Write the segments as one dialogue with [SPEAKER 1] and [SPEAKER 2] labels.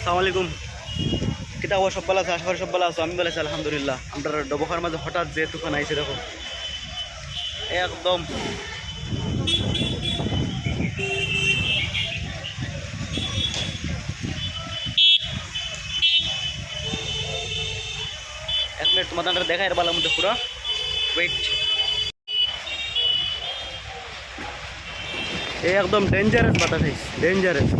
[SPEAKER 1] আসসালামু আলাইকুম। কিতা খবর? সব ভালো আছে? আশা করি সব ভালো আছো। আমি ভালো আছি আলহামদুলিল্লাহ। আমরা ডবখার মাঝে হঠাৎ যে তুফান আইছে দেখো, একদম এক মিনিট তোমাদের দেখাই বালার মধ্যে পুরো ওয়েট। এই একদম ডেঞ্জারাস বাতাস আইছে, ডেঞ্জারাস।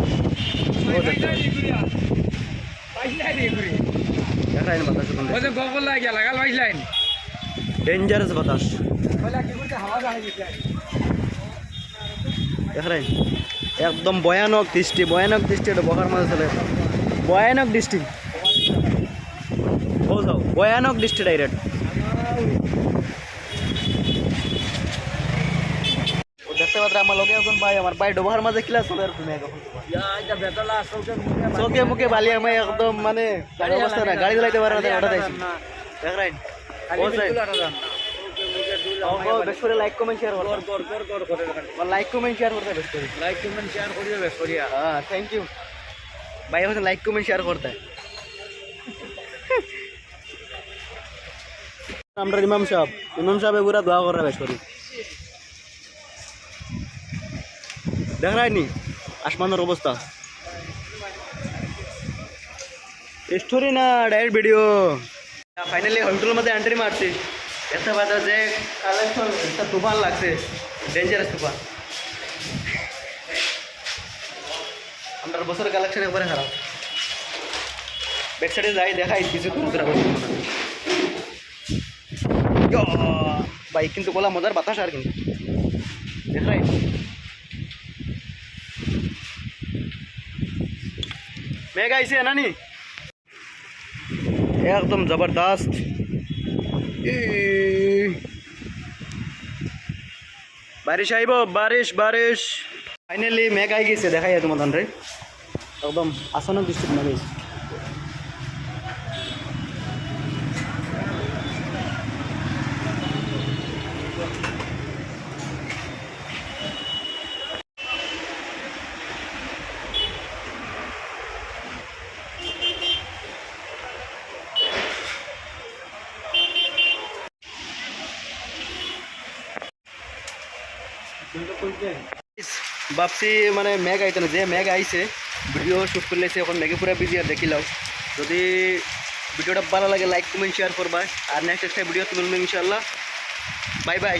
[SPEAKER 1] দেখাই বাতাস ডেঞ্জারাস বাতাস দেখাই একদম ভয়ানক দৃষ্টি, ভয়ানক দৃষ্টি। এটা বকার মাঝে চলে ভয়ানক দৃষ্টি, যাও ভয়ানক দৃষ্টি ডাইরেক্ট। দেখতে পাত্র আমার লগে এখন ভাই, আমার ভাই ডোবাহার মাঝে কিলা চলে আর তুমি চোখে মুখে বালি আমি একদম মানে অবস্থা না, গাড়ি চালাইতে পারে না। দেখাই বেশ করে লাইক কমেন্ট শেয়ার করো, লাইক কমেন্ট শেয়ার করতে বেশ করে, লাইক কমেন্ট শেয়ার করিও বেশ করিয়া। হ্যাঁ থ্যাংক ইউ ভাই, এখন লাইক কমেন্ট শেয়ার করতে। আমরা ইমাম সাহেব পুরা দোয়া করে বেশ করি। দেখা যায়নি আসমানের অবস্থা, স্টোরি না ডাইরেক্ট ভিডিও। ফাইনালি হোটেলের মধ্যে এন্ট্রি মারছি, দেখতে পাচ্ছ যে কালেকশন একটা তুফান লাগছে, ডেঞ্জারাস তুফান। আমরা বছরের কালেকশন একবারে খারাপ। ব্যাক সাইডে যাই দেখাই কিছু বাইক কিন্তু বলা মজার বাতাস আর কিন্তু দেখাই মেঘ আইছে নানি একদম জবরদস্ত। বারিশ আইব, বারিশ বারিশ। ফাইনালি মেঘ আই গেছে, দেখাই তোমার রে একদম আসানক দৃষ্টি মেঘ আইছে। ভাবছি মানে মেঘ আইতে না, যে মেঘ আইছে ভিডিও শুট করলেছে, এখন মেঘে পুরো বিজি। আর দেখিলাও যদি ভিডিওটা ভালো লাগে লাইক কমেন্ট শেয়ার করবা, আর নেক্সট একটা ভিডিও তুলবো ইনশাল্লাহ। Bye bye.